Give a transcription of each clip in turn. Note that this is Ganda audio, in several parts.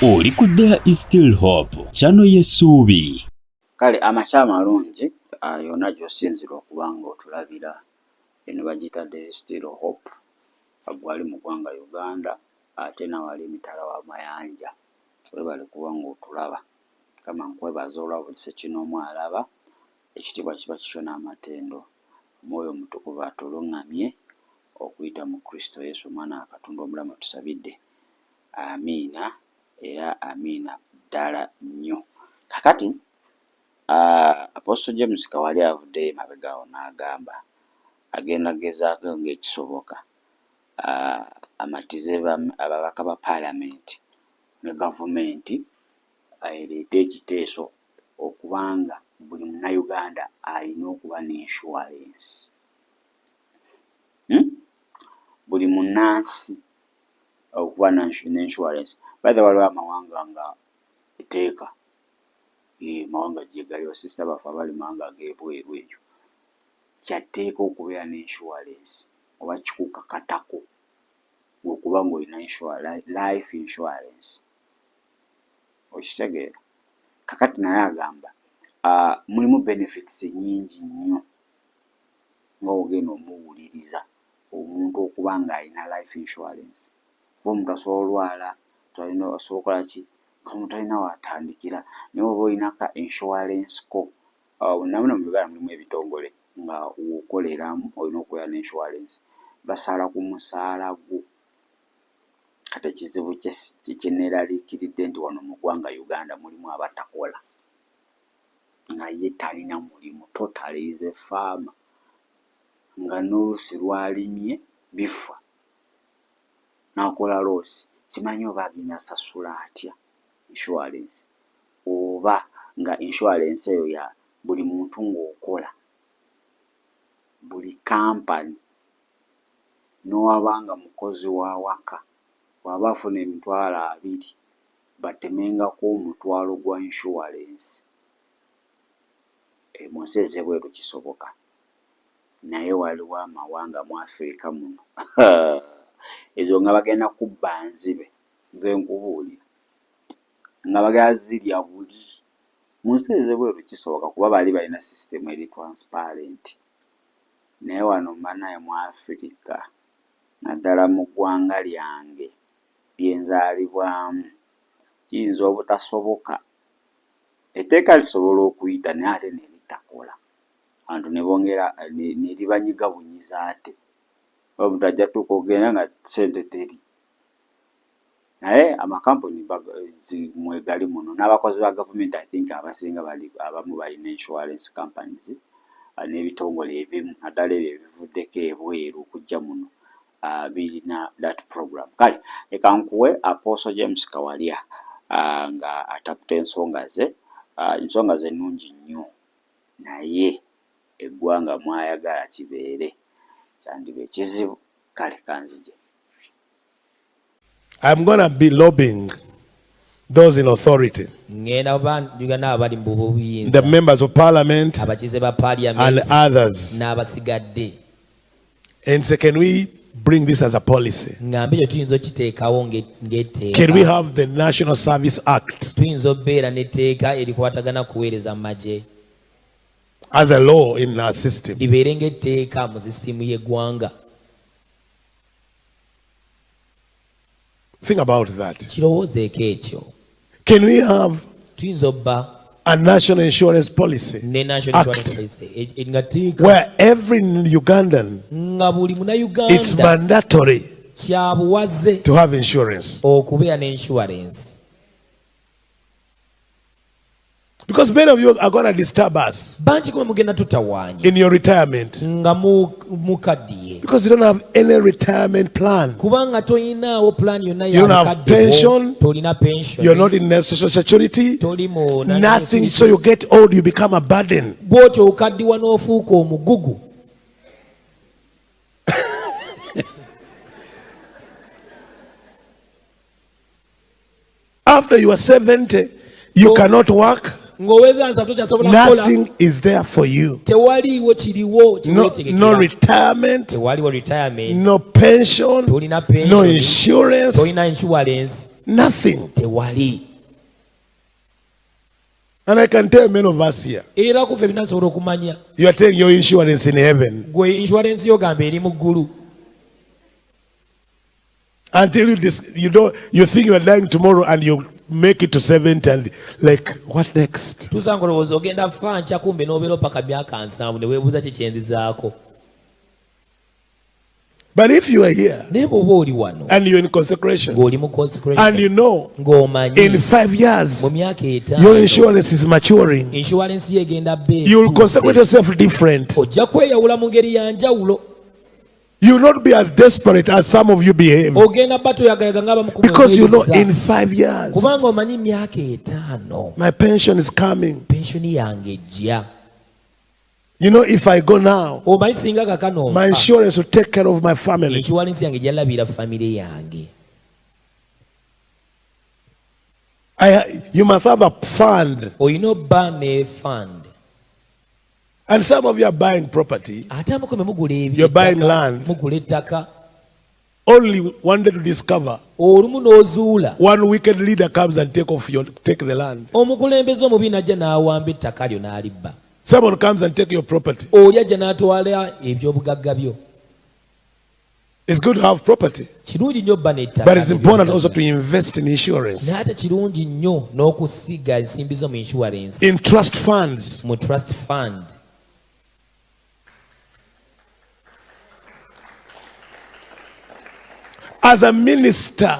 Oli ku There is Still Hope, channel y'essuubi. Kale amakya amalungi yonna gy'osinzira okuba ng'otulabira eno bagiyita There is Still Hope gwali mu ggwanga Uganda ate nawali emitala w'amayanja webale kuba ng'otulaba kama nkwebaza olwabulise kino omwalaba ekitiibwa kiba kityo n'amatendo omwoyo omutukuvu atuluŋŋamye okuyita mu Kristo Yesu omwana wa Katonda omulamu tusabidde amiina era amiina ddala nnyo. Kakati Apostle James Kawalya avuddeyo emabega awo n'agamba agenda gezaako ng'ekisoboka amatize ababaka ba Paalamenti ne Gavumenti ereete ekiteeso okubanga buli munnayuganda alina okuba n'insurance. Buli munnansi okuba n'insurance. By the way, waliwo amawanga nga eteeka mawanga gye gali basisita baffe abali mawanga ag'ebweru eyo kyatteeka okubeera n'insurance oba kikukakatako okuba ng'olina life insurance. Okitegeera? Kakati naye agamba mulimu benefits nnyingi nnyo nga ogenda omuwuliriza omuntu okuba ng'alina life insurance. Kuba omuntu asobola olwala asobola okukola ki omuntu alina waatandikira naye oba olina ka insurance ko namuna mu Uganda mulimu ebitongole nga wokoleramu olina okubeera n'insurance basaala ku musaala gwo. Kati ekizibu kye neeraliikiridde nti wano mu ggwanga Uganda mulimu abatakola nga ye talina mulimu, totally is a farmer nga n'oluusi lwalimye bifa n'akola loosi kimanyi oba agenda asasula atya insurance oba nga insurance eyo ya buli muntu ng'okola buli kampani n'owabanga mukozi wa waka waba afuna $20,000 batemengako omutwalo gwa insurance. Mu nsi ez'ebweru kisoboka naye waliwo amawanga mu Africa muno ezo nga bagenda kubba nzibe nze nkubuulira nga bagenda zirya buli mu nsi ez'ebweru kisoboka kuba bali balina system eri transparent naye wano mbanaye mu Africa naddala mu ggwanga lyange lyenzaalibwamu kiyinza obutasoboka. Etteeka lisobola okuyita naye ate ne litakola abantu ne bongera ne libanyiga bunyiza ate omuntu ajja tuuka ogenda nga ssente teri naye amakampuni mwegali muno n'abakozi ba gavumenti I think abasinga abamu balina insurance companies n'ebitongole ebimu naddala ebyo ebivuddeko ebweru okujja muno birina that program. Kale leka nkuwe Apostle James Kawalya nga ataputa ensonga ze nnungi nnyo naye eggwanga mwayagala kibeere kyandiba ekizibu. Kale kanzije. I'm going to be lobbying those in authority, the members of parliament and others, and say, can we bring this as a policy? Can we have the National Service Act as a law in our system? Think about that. Can we have a national insurance policy act where every Ugandan, it's mandatory to have insurance? Because many of you are going to disturb us in your retirement because you don't have any retirement plan. You don't have pension. You're not in social security. Nothing. So you get old, you become a burden. After you are 70, you cannot work. Nothing is there for you. No retirement, no pension, no insurance, nothing. And I can tell many of us here, you are taking your insurance in heaven. Until you think you are dying tomorrow and you make it to 70 and like, what next? But if you are here and you're in consecration and you know in 5 years your insurance is maturing, you will consecrate yourself different. You will not be as desperate as some of you behave. Because you know in 5 years my pension is coming. You know, if I go now, my insurance will take care of my family. You must have a fund. And some of you are buying property. You're buying land. Only one day to discover one wicked leader comes and take the land. Someone comes and take your property. It's good to have property, but it's important also to invest in insurance, in trust funds. As a minister,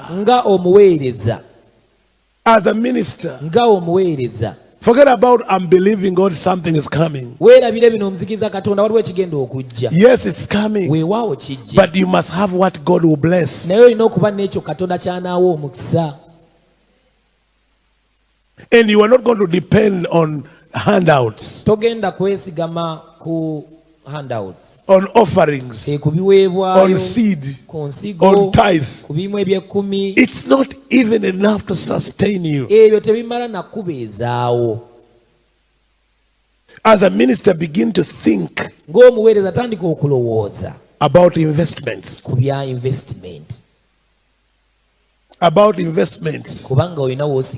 forget about I'm believing God something is coming. Yes, it's coming. But you must have what God will bless. And you are not going to depend on handouts, on offerings, on seed, on tithe. It's not even enough to sustain you. As a minister, begin to think about investments. About investments.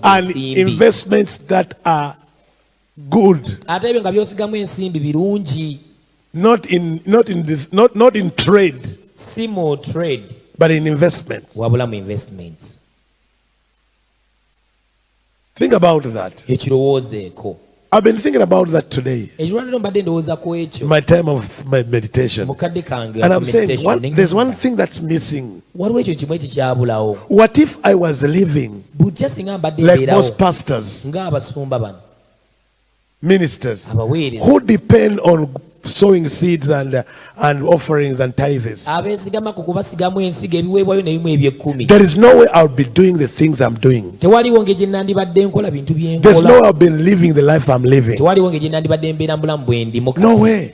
And investments that are good. Not in trade, but in investments. Think about that. I've been thinking about that today, my time of my meditation. And I'm saying, there's one thing that's missing. What if I was living like most pastors, ministers, who depend on sowing seeds and offerings and tithes? There is no way I'll be doing the things I'm doing. There's no way I've been living the life I'm living. No way.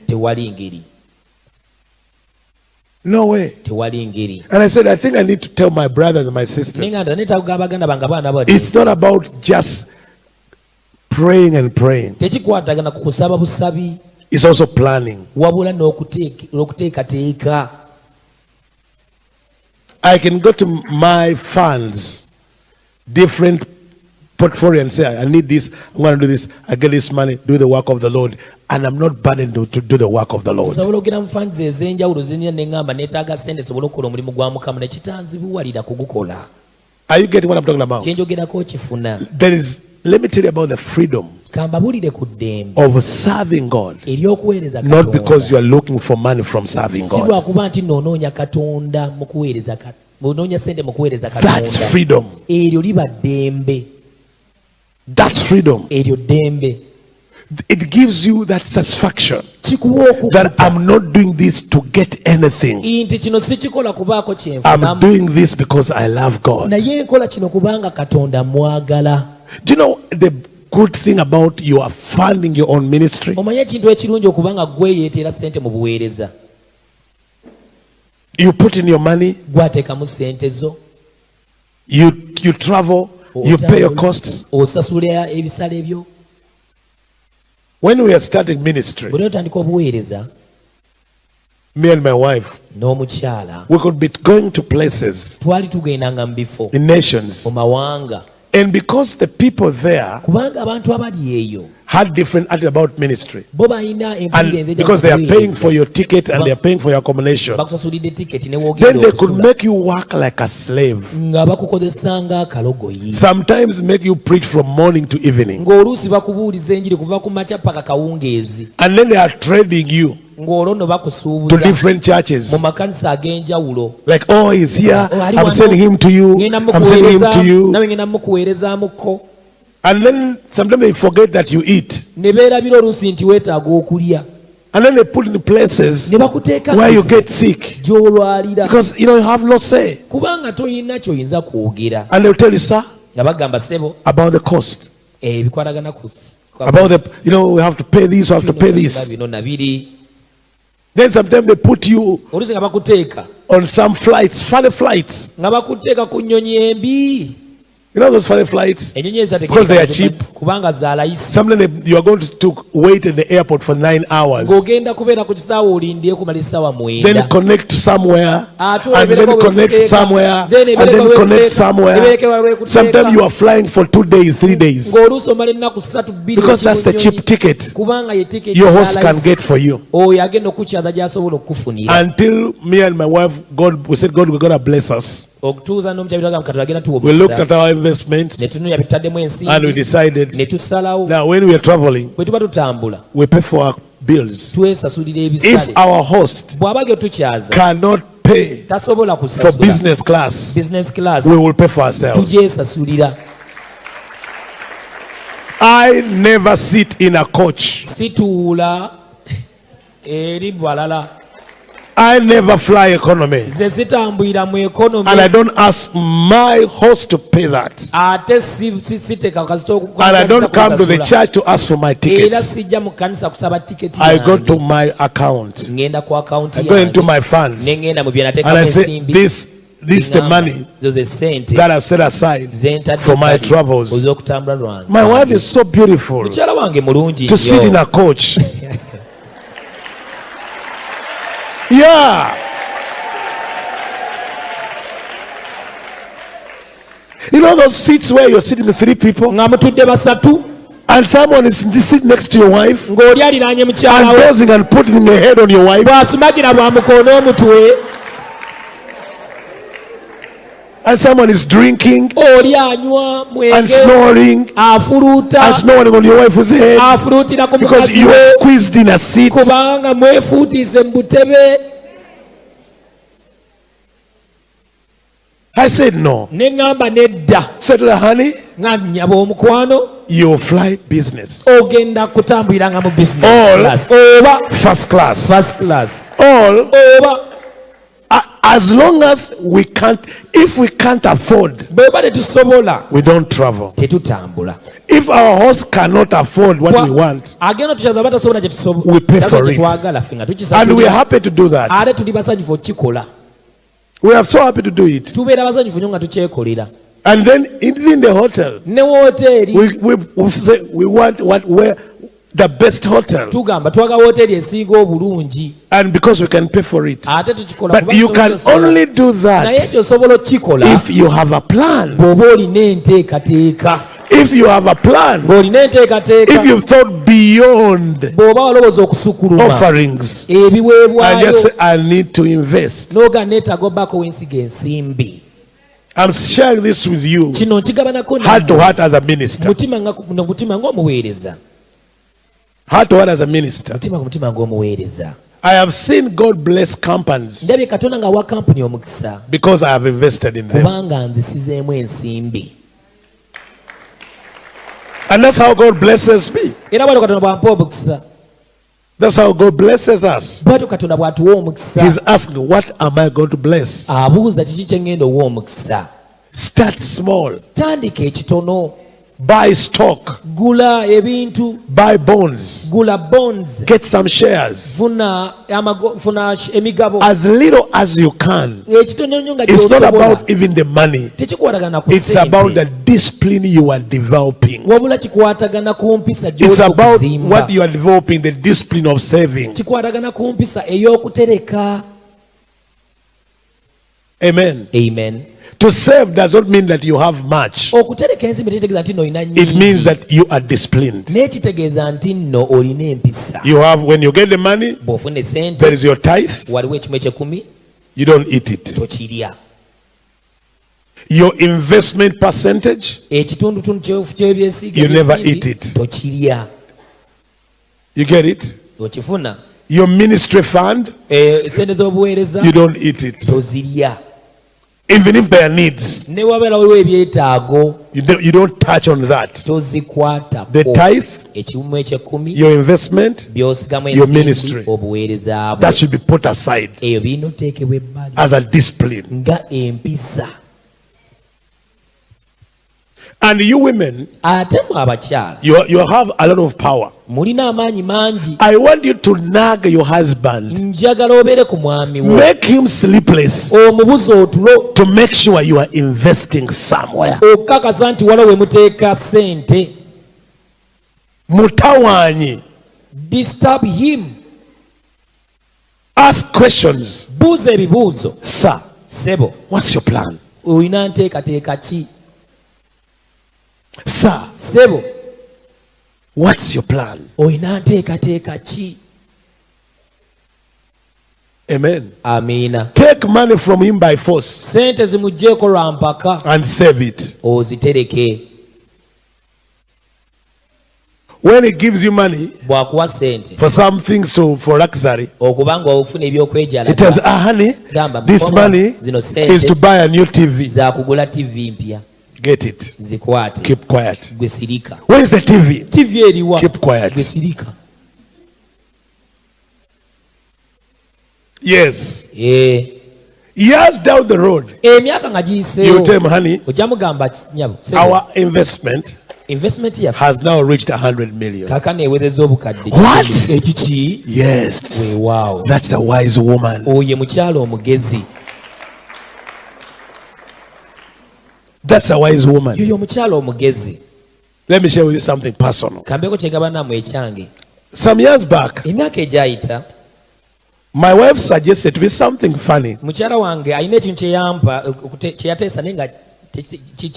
No way. And I said, I think I need to tell my brothers and my sisters, it's not about just praying and praying. It's also planning. I can go to my funds, different portfolio, and say, I need this, I'm going to do this, I get this money, do the work of the Lord, and I'm not burdened to do the work of the Lord. Are you getting what I'm talking about? Let me tell you about the freedom of serving God, not because you are looking for money from serving God. That's freedom. That's freedom. It gives you that satisfaction that I'm not doing this to get anything. I'm doing this because I love God. Do you know the good thing about you are funding your own ministry? You put in your money, you travel, you pay your costs, When we are starting ministry, me and my wife, we could be going to places in nations, and because the people there had different attitude about ministry, and because they are paying for your ticket and they are paying for your accommodation, then they could make you work like a slave. Sometimes make you preach from morning to evening, and then they are trading you to different churches. Like, oh, he's here, I'm sending him to you, I'm sending him to you. And then sometimes they forget that you eat. And then they put in places where you get sick because you have no say. And they'll tell you, sir, about the cost, about the, we have to pay this, we have to pay this. Then sometimes they put you on some flights, funny flights. Those funny flights, because they are cheap. Sometimes you are going to wait in the airport for 9 hours. Then connect to somewhere, and then connect somewhere, and then connect somewhere. Sometimes you are flying for 2 days, 3 days. Because that's the cheap ticket your host can get for you. Until me and my wife, we said God was going to bless us. We looked at our investments and we decided, now when we are traveling, we pay for our bills. If our host cannot pay for business class, we will pay for ourselves. I never sit in a coach. I never fly economy, and I don't ask my host to pay that, and I don't come to the church to ask for my tickets. I go to my account, I go into my funds, and I say, this is the money that I've set aside for my travels. My wife is so beautiful to sit in a coach. Yeah. Those seats where you're sitting with 3 people and someone is sitting next to your wife and dozing and putting their head on your wife, and someone is drinking and snoring and snoring on your wife's head because you are squeezed in a seat. I said no. Said to her, honey, you fly business, all first class, all as long as we can't, if we can't afford, we don't travel. If our host cannot afford what we want, we pay for it, and we are happy to do that. We are so happy to do it. And then even in the hotel, we say we want where the best hotel, and because we can pay for it. But you can only do that if you have a plan. If you have a plan, if you thought beyond offerings, and just say, I need to invest. I'm sharing this with you, heart to heart as a minister. Heart to heart as a minister. I have seen God bless companies because I have invested in them. And that's how God blesses me. That's how God blesses us. He's asking, what am I going to bless? Start small. Buy stock. Gula ebintu. Buy bonds. Gula bonds. Get some shares. Funa emigabo. As little as you can. It's not about even the money. It's about the discipline you are developing. It's about what you are developing, the discipline of saving. Amen. Amen. To save does not mean that you have much. It means that you are disciplined. You have, when you get the money, there is your tithe. You don't eat it. Your investment percentage, you never eat it. You get it? Your ministry fund, you don't eat it. Even if there are needs, you don't touch on that. The tithe, your investment, your ministry, that should be put aside as a discipline. And you women, you have a lot of power. I want you to nag your husband, make him sleepless, to make sure you are investing somewhere. Mutawanyi, disturb him, ask questions. Sir, Sebo, what's your plan? Sir, Sebo, what's your plan? Amen. Amina. Take money from him by force and save it. When he gives you money for some things, for luxury, it tells, honey, this money is to buy a new TV. Get it. Keep quiet. Where is the TV? Keep quiet. Yes. Years down the road, you tell him, honey, our investment has now reached 100 million. What? Yes. Wow. That's a wise woman. That's a wise woman. Let me share with you something personal. Some years back, my wife suggested to me something funny.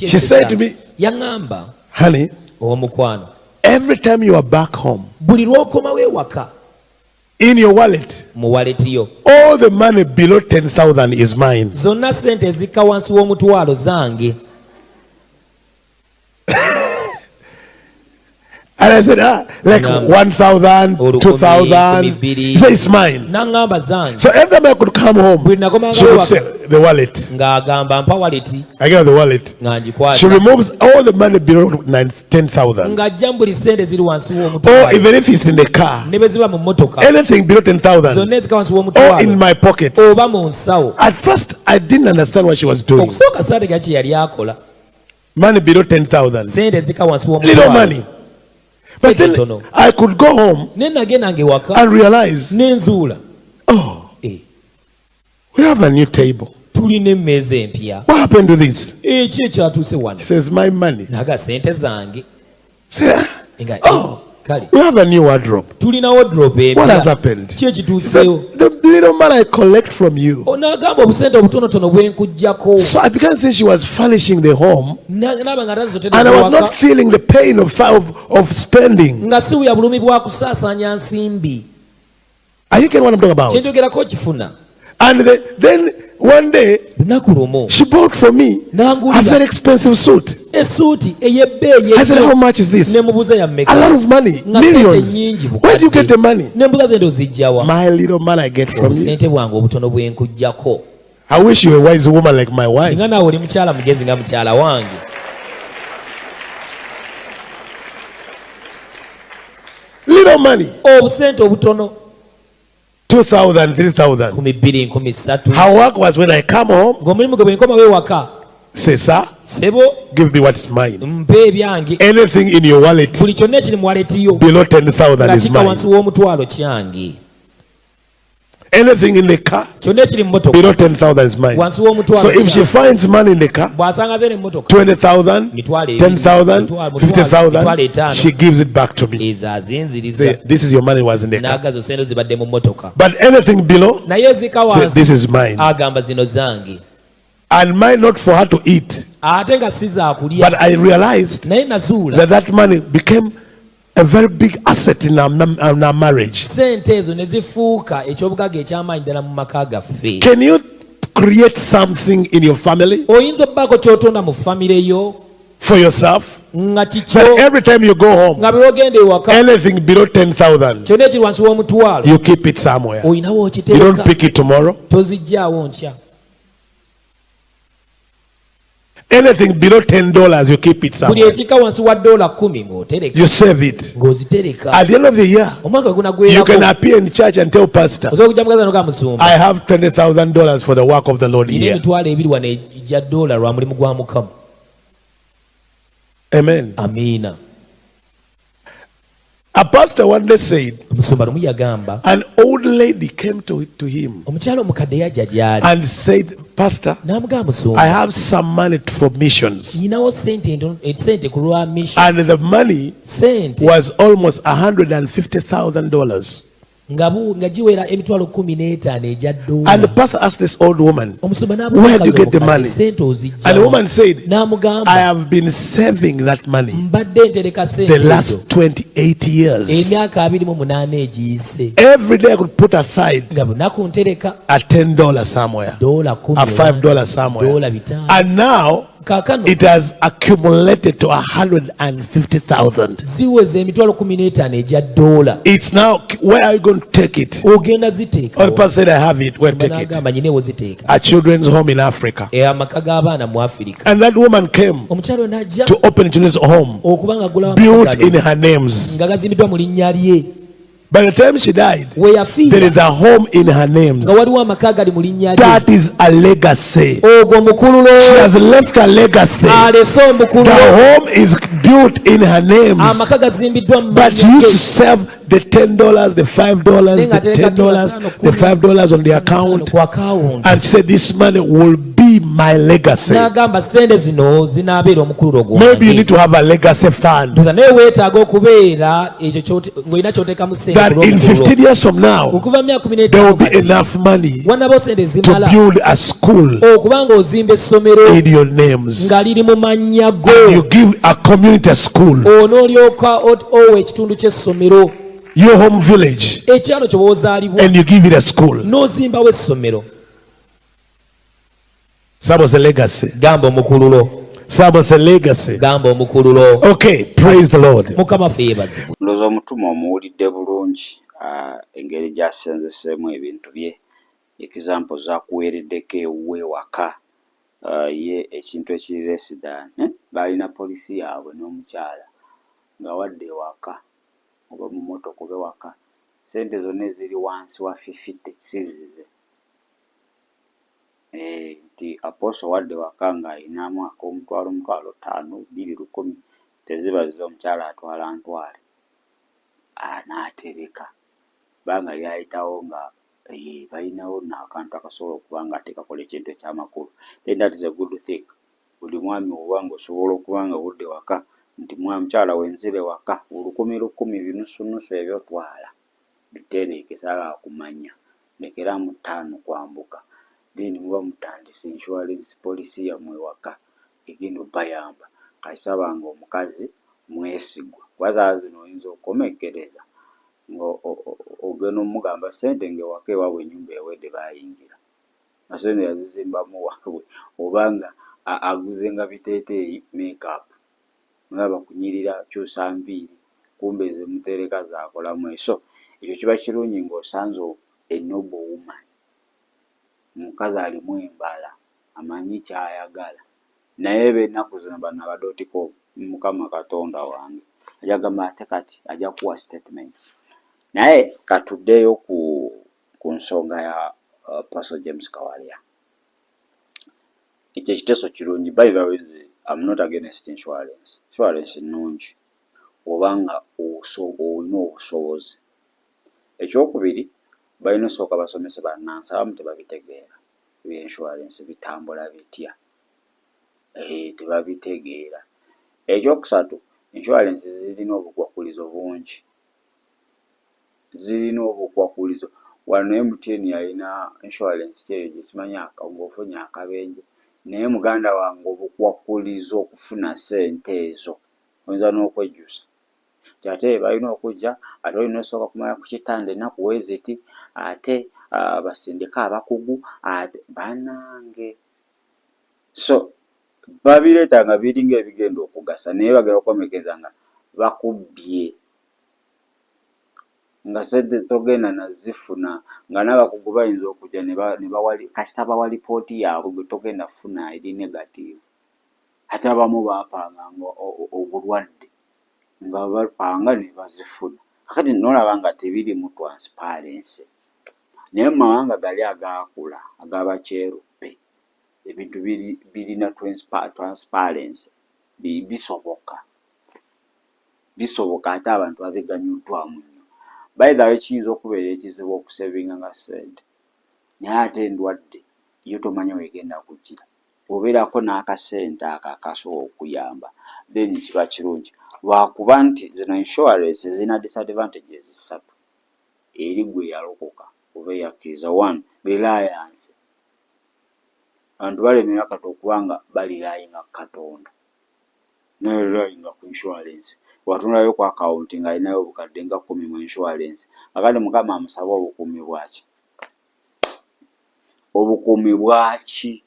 She said to me, honey, every time you are back home, in your wallet, all the money below 10,000 is mine. And I said, like 1,000, 2,000. He said, it's mine. So every time I could come home, she would say, the wallet. I get the wallet. She removes all the money below 10,000. Or even if it's in the car, anything below 10,000, or in my pockets. At first, I didn't understand what she was doing. Money below 10,000. Little money. But then I could go home and realize, oh, we have a new table. What happened to this? She says, my money. Say, oh, we have a new wardrobe. What has happened? She said, the little money I collect from you. So I began to say she was furnishing the home, and I was not feeling the pain of spending. Are you getting what I'm talking about? And then one day, she bought for me a very expensive suit. I said, how much is this? A lot of money. Millions. Where do you get the money? My little man I get from you. I wish you were a wise woman like my wife. Little money. 2,000, 3,000. Her work was when I come home. Say, sir, Sebo, give me what's mine. mpe ebyange. Anything in your wallet Buli kyonna ekiri mu wallet yo below 10,000 is mine. wansi w'omutwalo kyange. Anything in the car below 10,000 is mine. So if she finds money in the car, 20,000, 10,000, 50,000, she gives it back to me. Say, this is your money was in the car. But anything below, say, this is mine. And mine not for her to eat. But I realized that money became a very big asset in our marriage. Can you create something in your family for yourself? That every time you go home, anything below 10,000, you keep it somewhere. You don't pick it tomorrow. Anything below $10, you keep it somewhere. You save it. At the end of the year, you can appear in church and tell pastor, I have $20,000 for the work of the Lord here. Amen. Amina. A pastor one day said, an old lady came to him and said, Pastor, I have some money for missions. And the money was almost $150,000. And the pastor asked this old woman, where do you get the money? And the woman said, I have been saving that money the last 28 years. Every day I could put aside a $10 somewhere, a $5 somewhere. And now it has accumulated to 150,000. It's now, where are you going to take it? All the pastor said, I have it. Where take it? A children's home in Africa. And that woman came to open children's home, built in her names. By the time she died, there is a home in her names. That is a legacy. She has left a legacy. The home is built in her names. But she used to save the $10, the $5, the $10, the $5 on the account. And she said, this money will be my legacy. Maybe you need to have a legacy fund. That in 15 years from now, there will be enough money to build a school in your names. And you give a community school, your home village, and you give it a school. That was a legacy. That was a legacy. Okay, praise the Lord. Ndowooza omutuma omuwulidde bulungi engeri gy'asenzeseemu ebintu bye, example z'akuweereddeko ewuwe waka ye ekintu ekiri lesidan balina poliisi yaabwe n'omukyala ng'awadde ewaka oba mu mmotoka oba ewaka, sente zonna eziri wansi wa 50 sizize. Nti aposo wadde waka ng'ayinamu ak'omutwalo 5,000, 2,100 teziba zize omukyala atwala ntwale n'atereka banga lyayitawo nga balinawo n'akantu akasobola okuba nga atekakola ekintu ekyamakulu. Then that is a good thing. Buli mwami oba ng'osobola okuba nga budde waka nti mukyala wenzire waka 10,000 binusunusu ebyo twala bitereke sala kumanya lekeramu 5 kwambuka. Then muba mutandise insurance policy yammwe waka egenda bayamba kaisaba nga omukazi mwesigwa wazaala zino oyinza okomekereza ogenda omugamba sente ngewaka ewaabwe ennyumba ewedde bayingira nasente yazizimbamu waabwe obanga aguze nga biteeteeyi makeup nga bakunyirira kyusa nviiri kumbe ezimutereka zakolamu eso. Ekyo kiba kirungi ng'osanze enoble woman, omukazi alimu embala amanyi kyayagala naye b'ennaku zino bano abadootiko Mukama Katonda wange ajja gamba ate kati ajja kuwa statements. Naye katuddeyo ku nsonga ya Pastor James Kawalya. Ekyo ekiteeso kirungi by the way I'm not against insurance. Insurance nnungi obanga olina obusobozi. Ekyokubiri, balina osooka basomese bannansi abamu tebabitegeera insurance bitambula bitya. Tebabitegeera. Ekyokusatu, insurance zirina obukwakulizo bungi. Wano MTN yalina insurance kyeyo gye kimanyi ng'ofunye akabenje, naye muganda wange obukwakulizo okufuna ssente ezo oyinza n'okwejjusa. Ate balina okujja, ate olina osooka kumala ku kitanda ennaku weeziti, ate basindika abakugu, ate bannange. So babireeta nga biringa ebigenda okugasa, naye bagenda okukomekeza nga bakubbye, nga ssente togenda nazifuna, nga n'abakugu bayinza okujja kasita bawa lipooti yaabwe gwe togenda kufuna eri negative. Ate abamu baapanga obulwadde nga bapanga ne bazifuna. Kakati n'olaba nga tebiri mu transparency. Naye mu mawanga gali agaakula ag'abakyeruppe ebintu birina transparency, bisoboka ate abantu babiganyuddwamu nnyo. By the way, kiyinza okubeera ekizibu okusevinga nga ssente, naye ate endwadde yo tomanyi weegenda kujjira. Obeerako n'akasente akasobola okuyamba, then kiba kirungi. Lwakuba nti zino insurance zirina disadvantages 3 eri gwe yalokoka oba eyakkiriza. 1, reliance. Abantu balemerera kati okubanga balirayinga Katonda, nerayinga ku insurance. Watunulayo ku akawunti nga alinayo obukadde nga 10 mu insurance. Akati Mukama amusaba obukuumi bwaki? Obukuumi bwaki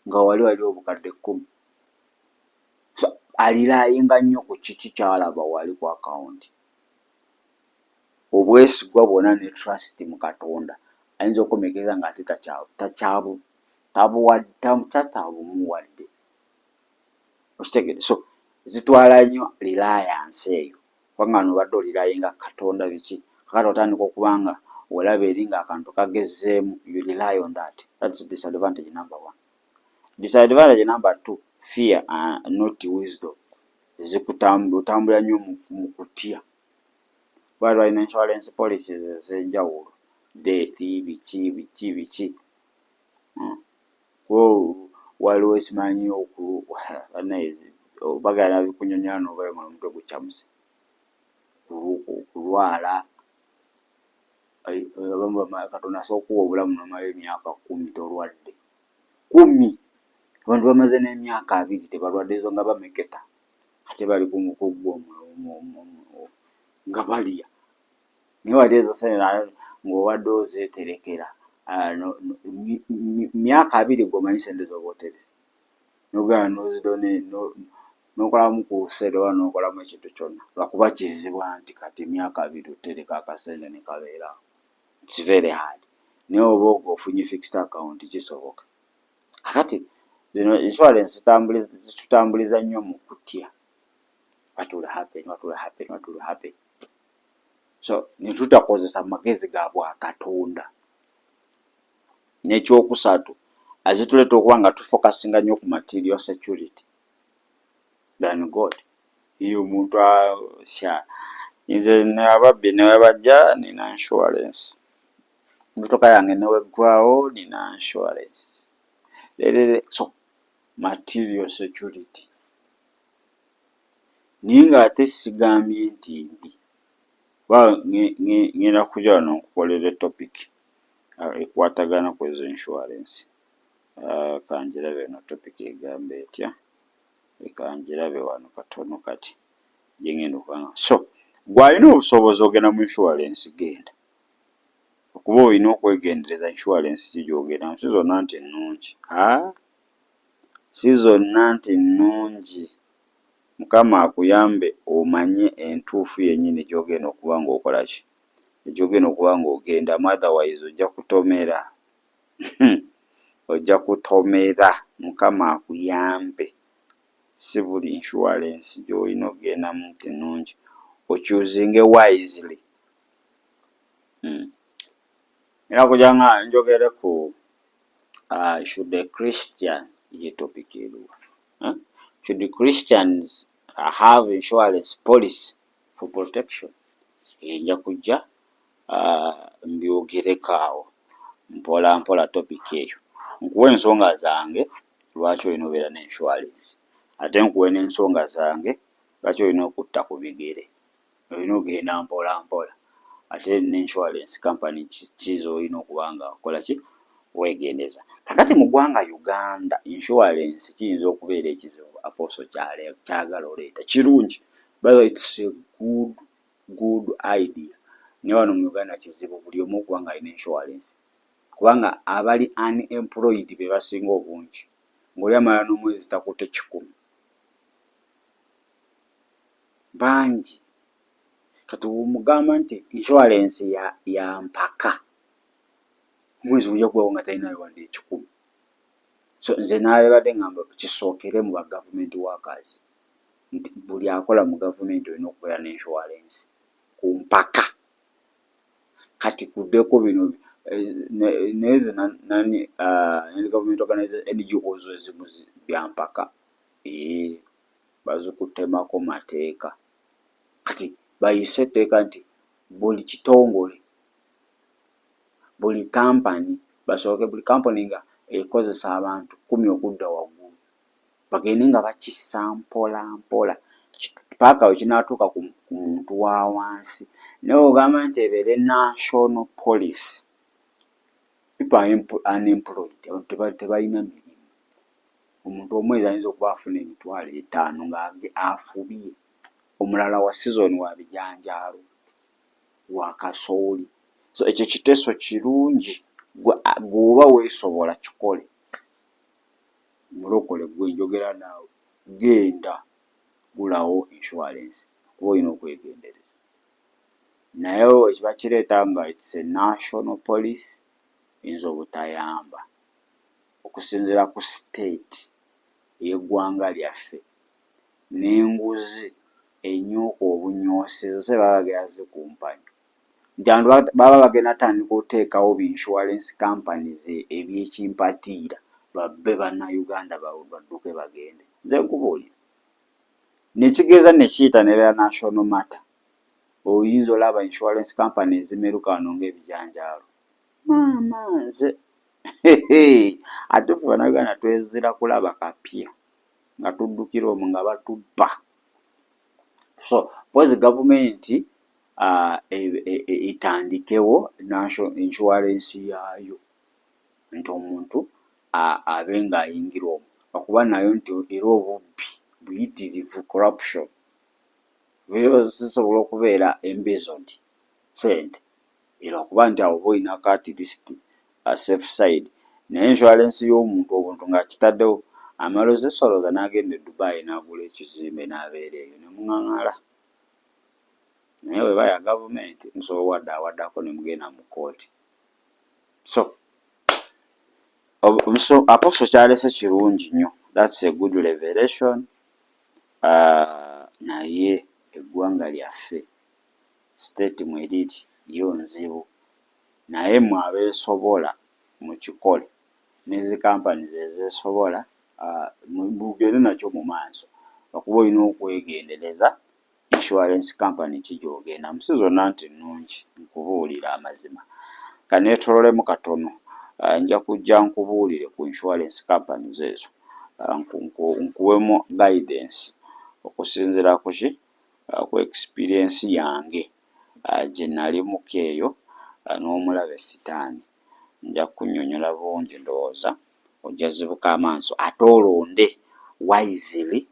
nga wali obukadde 10? So alirayinga nnyo ku kiki kyalaba wali ku akawunti. Obwesigwa bwonna ne trust mu Katonda ayinza okukomekeza nga ate tatabumuwadde. Okitegedde? So zitwala nnyo reliance eyo, kubanga n'obadde olirayinga Katonda biki. Kakati otandika okubanga olaba eri ng'akantu kagezzeemu, you rely on that. That's disadvantage number 1. Disadvantage number 2, fear and not wisdom. Otambula nnyo mu kutya. Balina insurance policies ez'enjawulo, death, biki. Waliwo ekimanyi bagala bikunyonyola n'obalema omutwe gukyamuse, kulwala. Katonda asobola okuwa obulamu n'omala emyaka 10 tolwadde. 10! Abantu bamaze n'emyaka 2 tebalwadde, ezo nga bameketa, ate bali ku mukuggo nga balya. Naye wali ezo ssente ng'obadde ozeeterekera myaka 2 gw'omanyi ssente z'oba oterese, n'ogenda n'ozidone n'okolamu ku ssente oba n'okolamu ekintu kyonna, lwakuba kizibwa nti kati emyaka 2 otereka akasente ne kabeera. It's very hard. Naye oba ofunye fixed account kisoboka. Kakati zino insurance zitutambuliza nnyo mu kutya. What will happen? So netutakozesa magezi ga Bwakatonda. N'ekyokusatu, azituleeta okuba nga tufokasinga nnyo ku material security than God. Iyo omuntu nze ababbi ne webajja nina insurance. Emmotoka yange ne weggwawo nina insurance. So material security. Naye ng'ate sigambye nti mbi. Ngenda kujja wano nkukolera topic ekwatagana ku ezo insurance. Kanjirabe no topic egamba etya. Kanjirabe wano katono kati gye ngenda okubanga. So gw'alina obusobozi ogenda mu insurance genda. Okuba olina okwegendereza insurance gy'ogenda. Si zonna nti nnungi. Si zonna nti nnungi. Mukama akuyambe omanye entuufu yennyini gy'ogenda okuba ng'okola ki, gy'ogenda okuba ng'ogenda, otherwise ojja kutomera. Ojja kutomera. Mukama akuyambe. Si buli insurance gy'olina ogendamu nti nnungi. Okyuzinge wisely. Era kujja nga njogere ku should a Christian ye topic eriwo. should Christians have insurance policy for protection? Nja kujja mbyogerekaawo mpola mpola topic eyo. Nkuwa ensonga zange lwaki olina obeera ne insurance, ate nkuwe n'ensonga zange lwaki olina okutta ku bigere, olina ogenda mpola mpola, ate ne insurance company kizo olina okuba nga okola ki weegendeza. Kakati mu ggwanga Uganda insurance kiyinza okubeera ekizibu Apostle kyagala oleeta kirungi, but it's a good idea. Ne wano mu Uganda kizibu buli omu okubanga alina insurance, kubanga abali unemployed be basinga obungi. Ng'oli amala n'omwezi takutte 1,000 bangi. Kati mugamba nti insurance ya mpaka mwezi ujja kubawo nga talinayo wadde 1,000. So nze naalebadde ngamba kisookere mu ba government workers nti buli akola mu gavumenti olina okubeera ne insurance ku mpaka. Kati kuddeko bino neze nani government organization NGOs ezimu bya mpaka bazikutemako mateeka. Kati bayise etteeka nti buli kitongole, buli company basooke buli company nga ekozesa abantu 10 okudda waggulu bagende nga bakissa mpola mpola paka wekinaatuuka ku muntu wa wansi. Naye ogamba nti ebeere national police, people unemployed, tebalina mirimu. Omuntu omwezi ayinza okuba afuna emitwalo 5 nga afubye, omulala wa season wa bijanjaalo wa kasooli. So ekyo kiteeso kirungi gw'oba weesobola kikole. Mulokole gwe njogera naawe genda gulawo insurance kuba olina okwegendereza. Naye ekiba kireeta nga it's a national police yinza obutayamba okusinziira ku state y'eggwanga lyaffe n'enguzi ennyuka obunyoosezi se baba bagenda zikumpanya nti abantu baba bagenda tandika oteekawo bi insurance companies ebyekimpatiira babbe bannayuganda badduke bagende. Nze nkubuulira nekigeeza nekiyita ne national matter, oyinza olaba insurance companies zimeruka wano ng'ebijanjaalo. Maama nze ate ffe bannayuganda twezira kulaba kapya nga tuddukira omwo nga batubba. So pozi gavumenti etandikewo national insurance yaayo nti omuntu abe ng'ayingira omwo, okuba nayo nti era obubbi buyitirivu corruption zisobola okubeera embezzled sente era okuba nti awo boyina at least safe side. Naye insurance y'omuntu obuntu nga kitaddewo amaloze soloza n'agenda e Dubai n'agula ekizimbe n'abeera eyo ne muŋaŋala. Naye bwe baya gavumenti nsobola awaddako ne mugenda mu kooti. So Apostle kyalese kirungi nnyo, that's a good revelation. Naye eggwanga lyaffe state mweriiti yo nzibu, naye mwe abeesobola mu kikole n'ezi companies ezeesobola mugende nakyo mu maaso okuba olina okwegendereza insurance company kijogenda musi zonna nti nnungi. Nkubuulira amazima kaneetololemu katono, nja kujja nkubuulire ku insurance companies ezo, nkuwemu guidance okusinziira ku ki ku experience yange gye nali mukeeyo n'omulabe sitaani. Nja kunnyonnyola bungi ndowooza ojja zibuka amaaso ate olonde wisely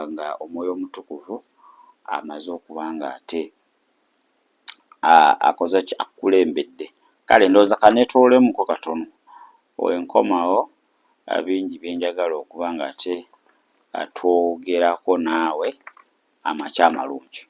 nga omwoyo omutukuvu amaze okuba nga ate akoze ki akulembedde. Kale ndowooza kaneetololemuko katono wenkomawo bingi bye njagala okuba nga ate twogerako naawe amakya amalungi.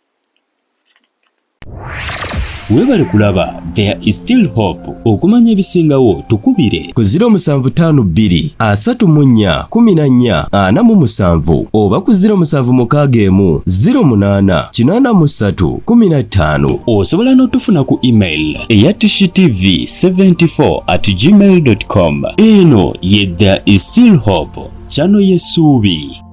Weebale kulaba There is Still Hope. Okumanya ebisingawo tukubire ku 0752 34 14 47 oba ku 0761 08 83 15. osobola n'otufuna ku email eya tshitv74@gmail.com. Eno ye There is Still Hope, channel y'essuubi.